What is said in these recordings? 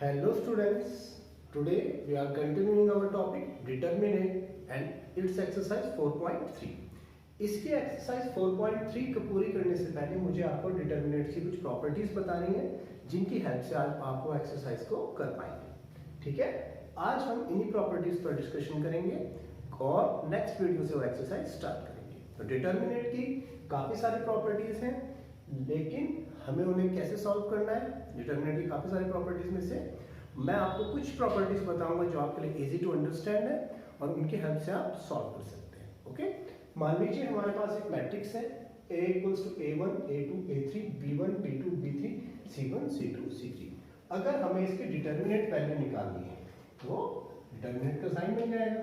Hello students, today we are continuing our topic determinant and its exercise 4.3. इसकी exercise 4.3 को पूरी करने से पहले मुझे आपको डिटर्मिनेंट की कुछ प्रॉपर्टीज बतानी है जिनकी हेल्प से आज आपको एक्सरसाइज को कर पाएंगे। ठीक है, आज हम इन्हीं प्रॉपर्टीज पर डिस्कशन करेंगे और नेक्स्ट वीडियो से वो एक्सरसाइज स्टार्ट करेंगे। तो डिटर्मिनेंट की काफी सारी प्रॉपर्टीज हैं, लेकिन हमें उन्हें कैसे सॉल्व करना है। डिटर्मिनेंट की काफी सारी प्रॉपर्टीज में से मैं आपको कुछ प्रॉपर्टीज बताऊंगा जो आपके लिए इजी टू अंडरस्टैंड है और उनकी हेल्प से आप सॉल्व कर सकते हैं। ओके, मान लीजिए हमारे पास एक मैट्रिक्स है A equals to A1, A2, A3, B1, B2, B3, C1, C2, C3। अगर हमें इसकी डिटर्मिनेंट वैल्यू निकालनी है तो डिटर्मिनेंट का साइन बन जाएगा।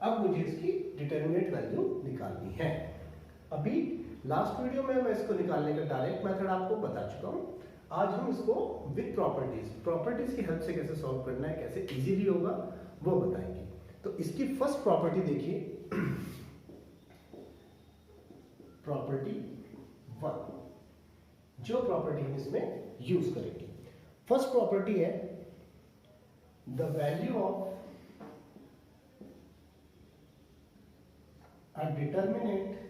अब मुझे इसकी डिटर्मिनेंट वैल्यू निकालनी है। अभी लास्ट वीडियो में मैं इसको निकालने का डायरेक्ट मेथड आपको बता चुका हूं। आज हम इसको विद प्रॉपर्टीज की हेल्प से कैसे सॉल्व करना है, कैसे इजीली होगा वो बताएंगे। तो इसकी फर्स्ट प्रॉपर्टी देखिए, प्रॉपर्टी 1, जो प्रॉपर्टी हम इसमें यूज करेंगे। फर्स्ट प्रॉपर्टी है the value of a determinant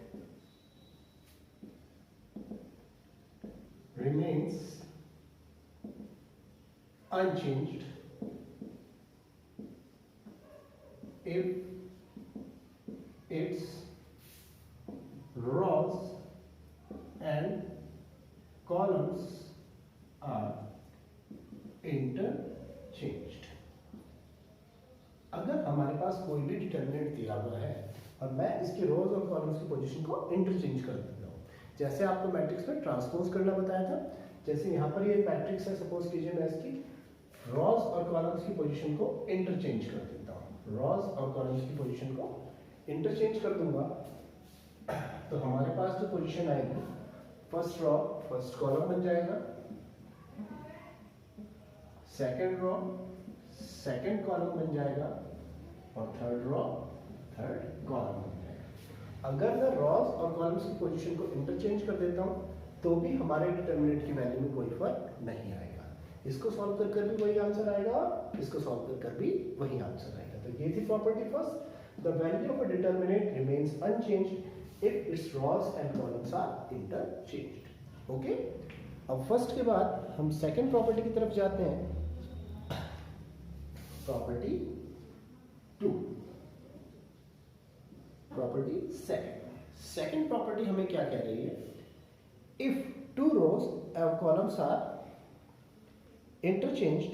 remains unchanged if its rows and columns are interchanged। अगर हमारे पास कोई भी डिटर्मिनेंट दिया हुआ है और मैं इसके रोज और कॉलम्स की पोजीशन को इंटरचेंज कर देता हूं, जैसे आपको मैट्रिक्स में ट्रांसपोज करना बताया था, जैसे यहाँ पर ये मैट्रिक्स है, सपोज कीजिए मैं इसकी रॉज और कॉलम्स की पोजीशन को इंटरचेंज कर देता हूँ। रॉज और कॉलम्स की पोजीशन को इंटरचेंज कर दूंगा तो हमारे पास जो पोजीशन आएगी, फर्स्ट रॉ फर्स्ट कॉलम बन जाएगा, सेकंड रॉ सेकंड कॉलम बन जाएगा और थर्ड रॉ थर्ड कॉलम बन जाएगा। अगर मैं रॉज और कॉलम्स की पोजीशन को इंटरचेंज कर देता हूं तो भी हमारे डिटर्मिनेंट की वैल्यू में कोई फर्क नहीं आएगा। इसको सॉल्व कर भी वही आंसर आएगा, इसको सॉल्व कर भी वही आंसर आएगा। तो ये थी property first, the value of a determinant remains unchanged if its rows and columns are interchanged. Okay, अब फर्स्ट के बाद हम सेकंड प्रॉपर्टी की तरफ जाते हैं, प्रॉपर्टी 2। प्रॉपर्टी सेकंड प्रॉपर्टी हमें क्या कह रही है, if two rows and columns are interchanged,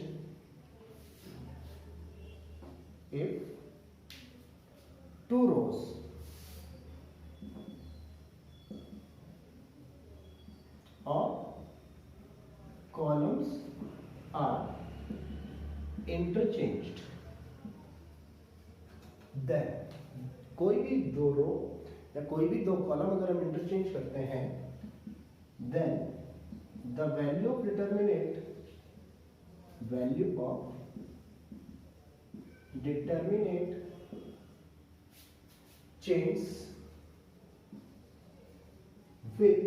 if two rows और कॉलम्स आर इंटरचेंज्ड, देन कोई भी दो रो या कोई भी दो कॉलम अगर हम इंटरचेंज करते हैं, then the value of determinant change with,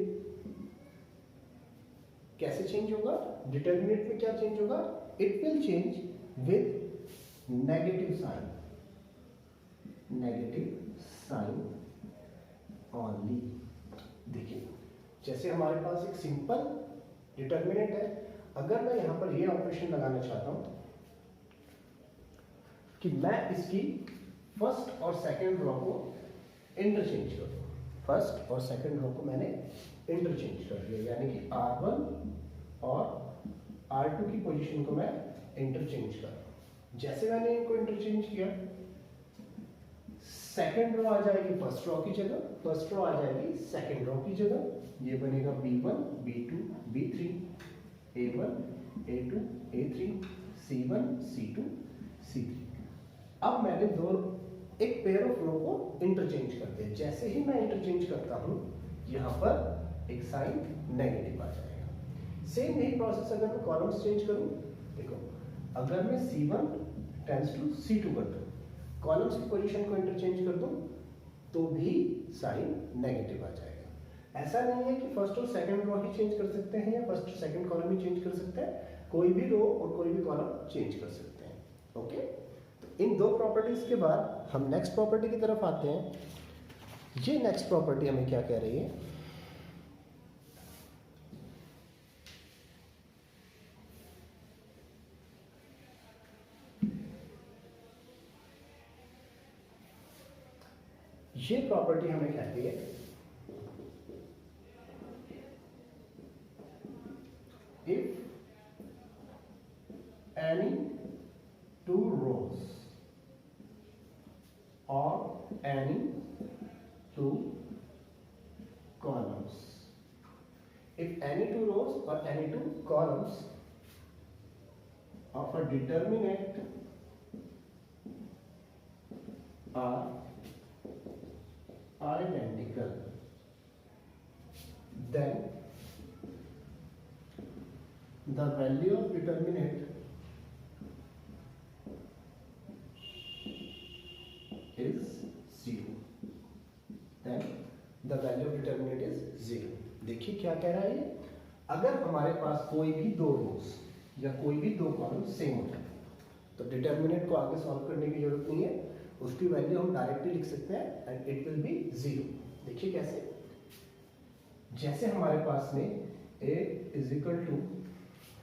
कैसे चेंज होगा, डिटर्मिनेंट में क्या चेंज होगा, it will change with negative sign only. देखिए, जैसे हमारे पास एक सिंपल डिटर्मिनेंट है, अगर मैं यहां पर ये ऑपरेशन लगाना चाहता हूं कि मैं इसकी फर्स्ट और सेकंड रो को इंटरचेंज कर दूं, फर्स्ट और सेकंड रो को मैंने इंटरचेंज कर दिया, यानी कि R1 और R2 की पोजीशन को मैं इंटरचेंज कर रहा हूं। जैसे मैंने इनको इंटरचेंज किया, सेकंड रो आ जाएगी फर्स्ट रो की जगह, फर्स्ट रो आ जाएगी सेकंड रो की जगह, ये बनेगा B1, B2, B3, A1, A2, A3, C1, C2, C3। अब मैंने एक पेयर ऑफ रो को इंटरचेंज कर दिया। जैसे ही मैं इंटरचेंज करता हूं, यहां पर एक साइन नेगेटिव आ जाएगा। सेम यही प्रोसेस अगर मैं कॉलम्स चेंज करूं, देखो अगर मैं C1 टेंड्स टू C2 कर दूं, कॉलम्स की पोजीशन को इंटरचेंज कर दूं तो भी साइन नेगेटिव आ जाएगा। ऐसा नहीं है कि फर्स्ट और सेकंड रो ही चेंज कर सकते हैं या फर्स्ट और सेकंड कॉलम ही चेंज कर सकते हैं। कोई भी रो और कोई भी कॉलम चेंज कर सकते हैं। ओके, तो इन दो प्रॉपर्टीज के बाद हम नेक्स्ट प्रॉपर्टी की तरफ आते हैं। ये नेक्स्ट प्रॉपर्टी हमें क्या कह रही है, ये प्रॉपर्टी हमें कहती है if any two rows or any two columns, if any two rows or any two columns of a determinant are identical, then the value of determinant is 0. Then the value of determinant is 0. देखिए क्या कह रहा है ये, अगर हमारे पास कोई भी दो रोज या कोई भी दो कॉलम सेम हो जाए तो डिटर्मिनेंट को आगे सॉल्व करने की जरूरत नहीं है, उसकी वैल्यू हम डायरेक्टली लिख सकते हैं एंड इट विल बी 0. देखिए कैसे, जैसे हमारे पास में A is equal to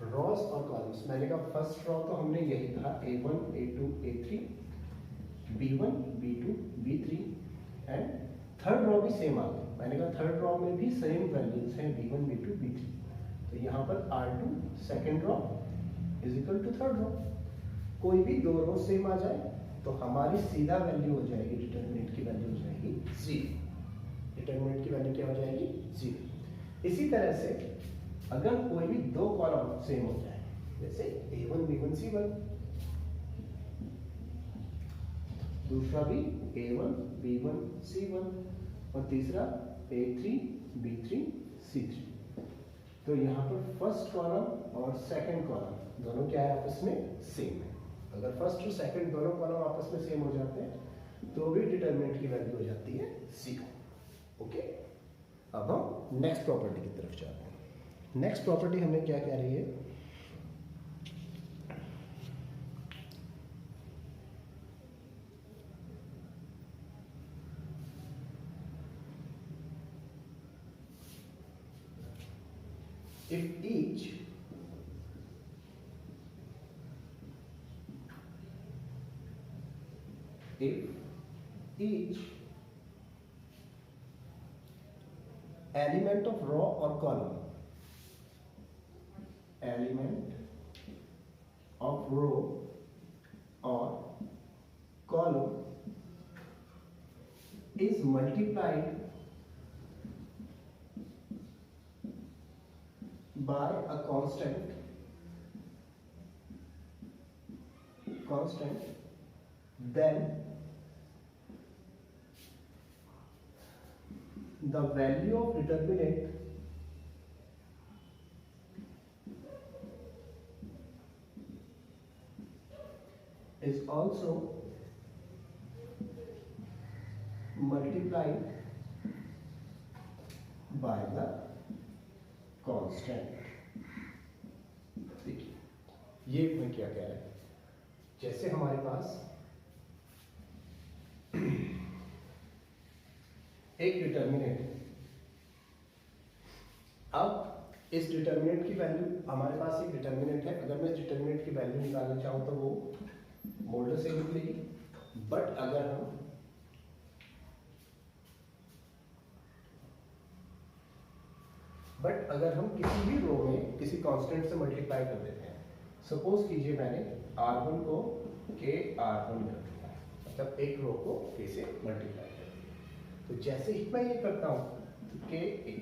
rows और कॉलम्स, मैंने कहा फर्स्ट रॉ तो हमने यही कहा A1 A2 A3, B1 B2 B3 and third raw भी सेम आ गई, मैंने कहा थर्ड रॉ में भी सेम वैल्यूज हैं B1 B2 B3, तो यहाँ पर R2 second row is equal to third row. कोई भी दो रो सेम आ जाए तो हमारी सीधा वैल्यू हो जाएगी, डिटर्मिनेंट की वैल्यू हो जाएगी 0. डिटर्मिनेंट की वैल्यू क्या हो जाएगी 0. इसी तरह से अगर कोई भी दो कॉलम सेम हो जाए, जैसे A1 B1 C1, दूसरा भी A1 B1 C1 और तीसरा A3 B3 C3, तो यहाँ पर फर्स्ट कॉलम और सेकंड कॉलम दोनों क्या है, आपस में सेम है. अगर फर्स्ट और सेकंड दोनों कॉलम आपस में सेम हो जाते हैं तो भी डिटरमिनेंट की वैल्यू हो जाती है 0. ओके, अब हम नेक्स्ट प्रॉपर्टी की तरफ जाते हैं. नेक्स्ट प्रॉपर्टी हमें क्या कह रही है, if each element of row or column, element of row or column is multiplied by a constant, then the value of determinant is also multiplied by the constant. देखिए ये मैं क्या कह रहा है, जैसे हमारे पास एक डिटर्मिनेंट है, अब इस डिटर्मिनेंट की वैल्यू, हमारे पास एक डिटर्मिनेंट है, अगर मैं डिटर्मिनेंट की वैल्यू निकालना चाहूँ तो वो मोल्डर से निकलेगी. बट अगर हम किसी भी रो में किसी कांस्टेंट से मल्टीप्लाई कर देते हैं, सपोज कीजिए मैंने R1 को K R1 कर दिया, मतलब एक रो को K से मल्टीप्लाई कर दिया, तो जैसे ही मैं ये करता हूँ तो K A,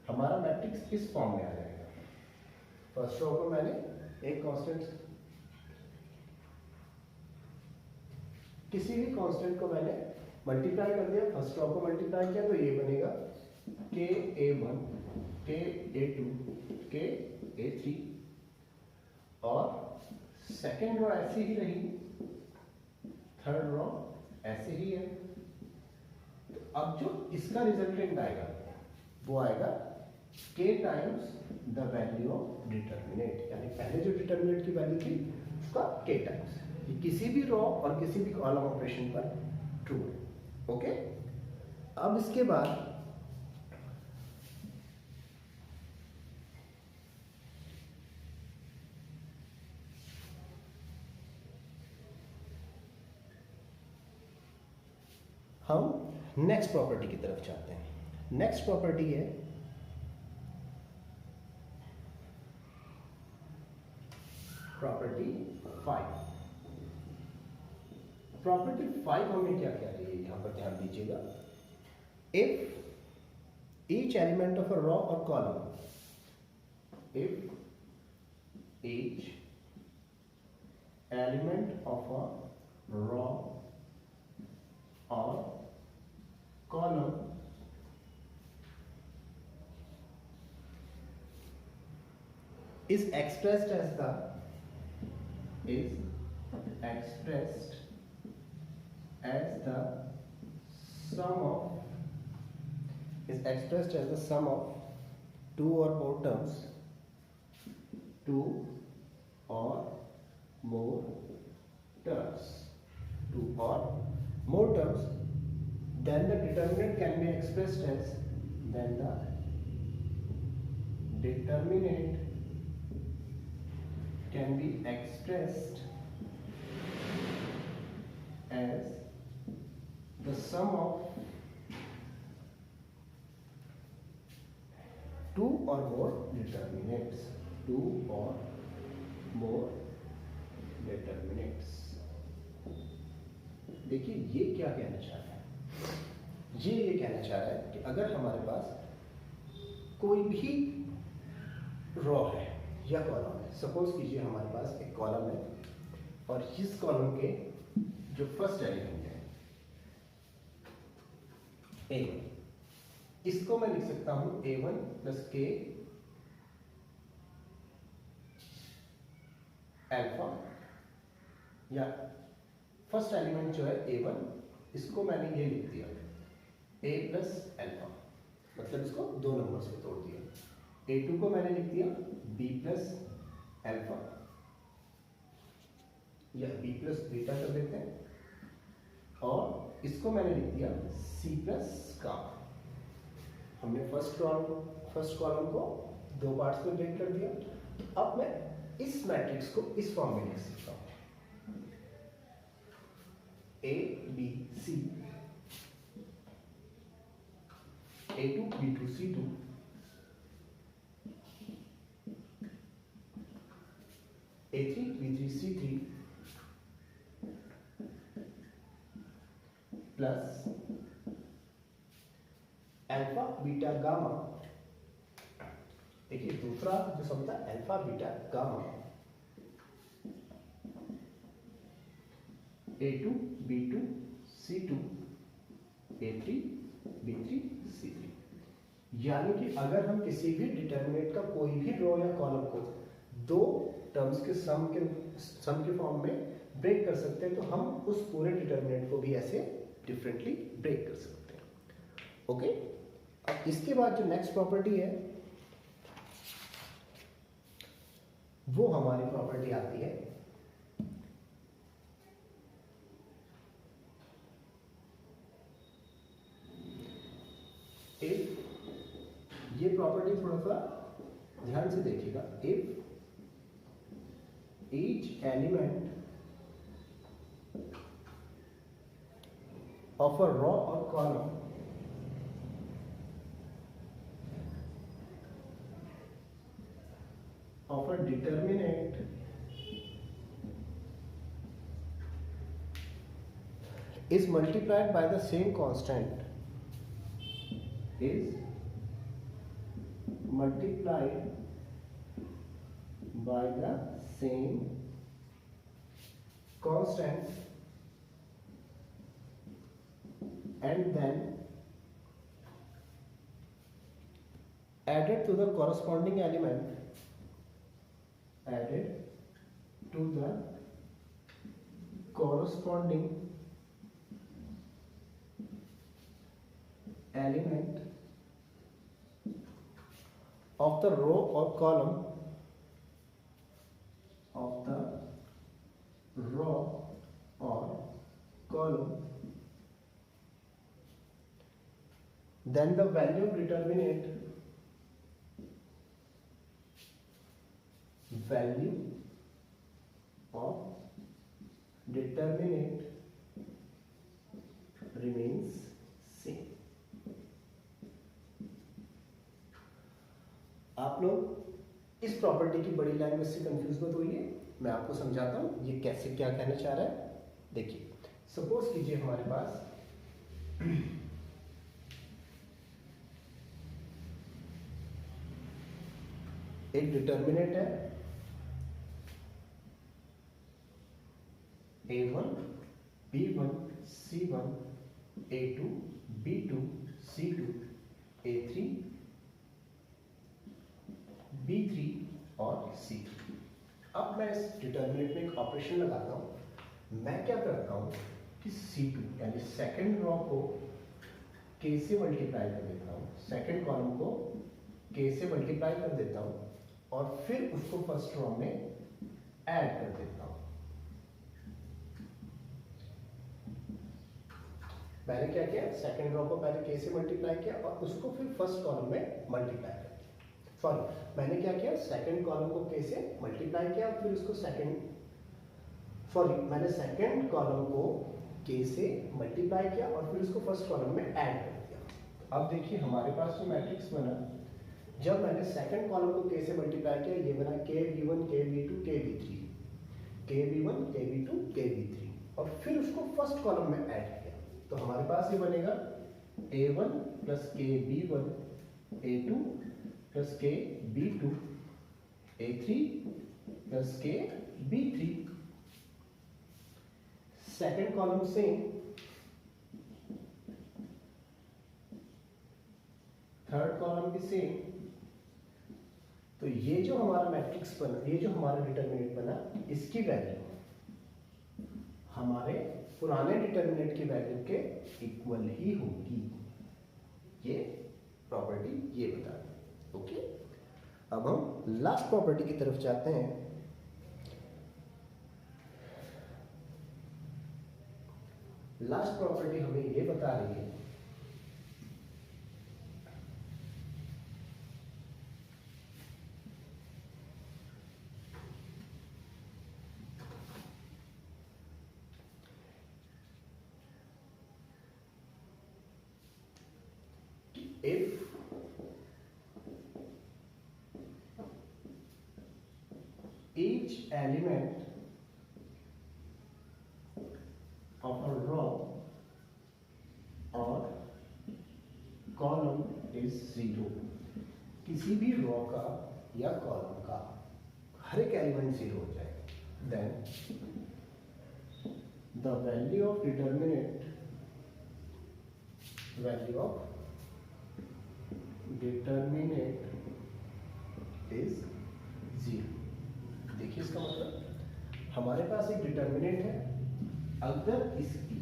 हमारा मैट्रिक्स इस फॉर्म में आ जाएगा. फर्स्ट रो को मैंने एक कांस्टेंट, किसी भी कांस्टेंट को मैंने मल्टीप्लाई कर दिया, फर्स्ट रो को मल्टीप्लाई किया तो ये बनेगा K A1 K A2 K A3 और सेकेंड रो ऐसी ही रही, थर्ड रो ऐसे ही है. तो अब जो इसका रिजल्टेंट आएगा वो आएगा K times the value of determinant, यानी पहले जो डिटर्मिनेंट की वैल्यू थी उसका k टाइम्स, ये किसी भी रो और किसी भी कॉलम ऑपरेशन पर ट्रू है। ओके, अब इसके बाद हम नेक्स्ट प्रॉपर्टी की तरफ जाते हैं। नेक्स्ट प्रॉपर्टी है प्रॉपर्टी 5। प्रॉपर्टी 5 हमें क्या कह रही है, यहां पर ध्यान दीजिएगा। If each element of a row और column, if each element of a row or column is expressed as the sum of two or more terms, two or more terms, two or more terms, then the determinant can be expressed as, then the determinant can be expressed as the sum of two or more determinants, two or more determinants। देखिए ये क्या कहना चाह रहा है, ये कहना चाह रहा है कि अगर हमारे पास कोई भी रो है या कॉलम है, सपोज कीजिए हमारे पास एक कॉलम है और इस कॉलम के जो फर्स्ट एलिमेंट है A, इसको मैं लिख सकता हूं A1 प्लस K अल्फा, या फर्स्ट एलिमेंट जो है A1, इसको मैंने ये लिख दिया A प्लस अल्फा, मतलब इसको दो नंबर से तोड़ दिया। A2 को मैंने लिख दिया B प्लस अल्फा, या B प्लस बीटा कर देते हैं, और इसको मैंने लिख दिया C प्लस गामा। हमने फर्स्ट कॉलम को दो पार्ट्स में ब्रेक कर दिया। अब मैं इस मैट्रिक्स को इस फॉर्म में लिख सकता हूं, A B C, A2 B2 C2, A3 B3 C3 plus alpha beta gamma. देखिए दूसरा जो शब्द है alpha beta gamma, A2 B2 C2 A3 B3 C3। यानी कि अगर हम किसी भी डिटर्मिनेंट का कोई भी रो या कॉलम को दो टर्म्स के सम के फॉर्म में ब्रेक कर सकते हैं, तो हम उस पूरे डिटर्मिनेंट को भी ऐसे डिफरेंटली ब्रेक कर सकते हैं। ओके, अब इसके बाद जो नेक्स्ट प्रॉपर्टी है वो हमारी प्रॉपर्टी आती है इफ, ये प्रॉपर्टी थोड़ा सा ध्यान से देखिएगा, if each element of a row or column of a determinant is multiplied by the same constant, is multiplied by the same constant and then added to the corresponding element, added to the corresponding element of the row or column then the value of determinant remains same. आप लोग इस property की बड़ी language से confuse मत होइए, मैं आपको समझाता हूं ये कैसे क्या कहना चाह रहा है। देखिए, सपोज कीजिए हमारे पास एक डिटर्मिनेंट है A1 B1 C1 A2 B2 C2 A3 B3 और C3। अब मैं इस डिटर्मिनेंट में एक ऑपरेशन लगाता हूं। मैं क्या करता हूं कि C2 यानी सेकंड रो को K से मल्टीप्लाई कर देता हूं, सेकंड कॉलम को K से मल्टीप्लाई कर देता हूं और फिर उसको फर्स्ट रो में ऐड कर देता हूं। मैंने क्या किया, सेकंड रो को पहले K से मल्टीप्लाई किया और उसको फिर फर्स्ट कॉलम में मल्टीप्लाई कर दिया। सॉरी, मैंने क्या किया, सेकंड कॉलम को K से मल्टीप्लाई किया और फिर उसको मैंने सेकंड कॉलम को K से मल्टीप्लाई किया और फिर उसको फर्स्ट कॉलम में ऐड कर दिया। अब देखिए हमारे पास जो मैट्रिक्स बना, जब मैंने सेकंड कॉलम को K से मल्टीप्लाई किया, ये बना KB1 KB2 KB3 KB1 KB2 KB3 और फिर उसको फर्स्ट कॉलम में ऐड किया, तो हमारे पास ये बनेगा A1 plus KB1 A2 plus KB2 A3 plus KB3। Second column से थर्ड कॉलम भी सेम, तो ये जो हमारा मैट्रिक्स बना, ये जो हमारा डिटर्मिनेंट बना, इसकी वैल्यू हमारे पुराने डिटर्मिनेंट की वैल्यू के इक्वल ही होगी। ये प्रॉपर्टी ये बता रही। ओके, अब हम लास्ट प्रॉपर्टी की तरफ जाते हैं। लास्ट प्रॉपर्टी हमें ये बता रही है if each element of a row or column is 0, किसी भी रो का या कॉलम का हर एक एलिमेंट 0 हो जाए, then the value of determinant is 0। देखिए इसका मतलब, हमारे पास एक डिटर्मिनेंट है, अगर इसकी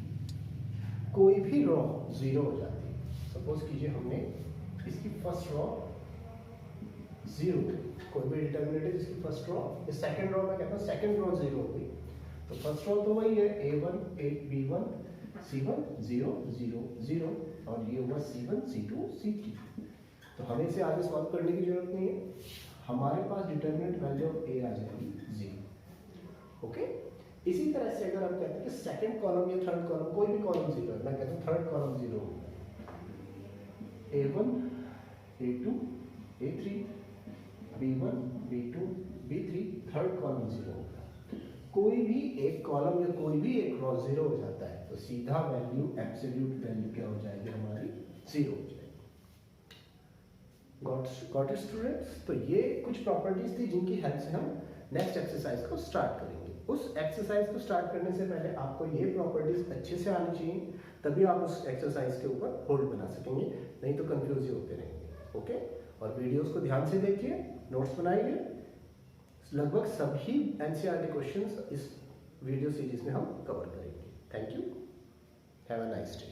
कोई भी रो 0 हो जाती है, सपोज कीजिए हमने इसकी फर्स्ट रो 0, कोई भी डिटर्मिनेंट है जिसकी फर्स्ट रो, इस सेकंड रो में कहता हूँ सेकंड रो 0 हो गई, तो फर्स्ट रो तो वही है A1 B1 C1 0 0 0 और ये हुआ C1 C2 C3। तो हमें इसे आगे सॉल्व करने की जरूरत नहीं है, हमारे पास डिटरमिनेंट वैल्यू ऑफ A आ जाएगी 0। ओके, इसी तरह से अगर हम कहते हैं कि सेकंड कॉलम या थर्ड कॉलम, कोई भी कॉलम 0 है, मैं कहता हूँ थर्ड कॉलम 0 होगा, A1 A2 A3 B1 B2 B3 third column 0 होगा। कोई भी एक कॉलम या कोई भी एक रो 0 हो जाता है तो सीधा वैल्यू, एब्सोल्यूट वैल्यू क्या हो जाएगी हमारी, 0 हो जाएगी। Got it students? तो ये कुछ प्रॉपर्टीज थी जिनकी हेल्प से हम नेक्स्ट एक्सरसाइज को स्टार्ट करेंगे। उस एक्सरसाइज को स्टार्ट करने से पहले आपको ये प्रॉपर्टीज अच्छे से आनी चाहिए, तभी आप उस एक्सरसाइज के ऊपर होल्ड बना सकेंगे, नहीं तो कंफ्यूज ही होते रहेंगे। ओके, और वीडियोस को ध्यान से देखिए, नोट्स बनाइए, लगभग सभी एनसीईआरटी क्वेश्चंस इस वीडियो सीरीज में हम कवर करेंगे। Thank you, have a nice day.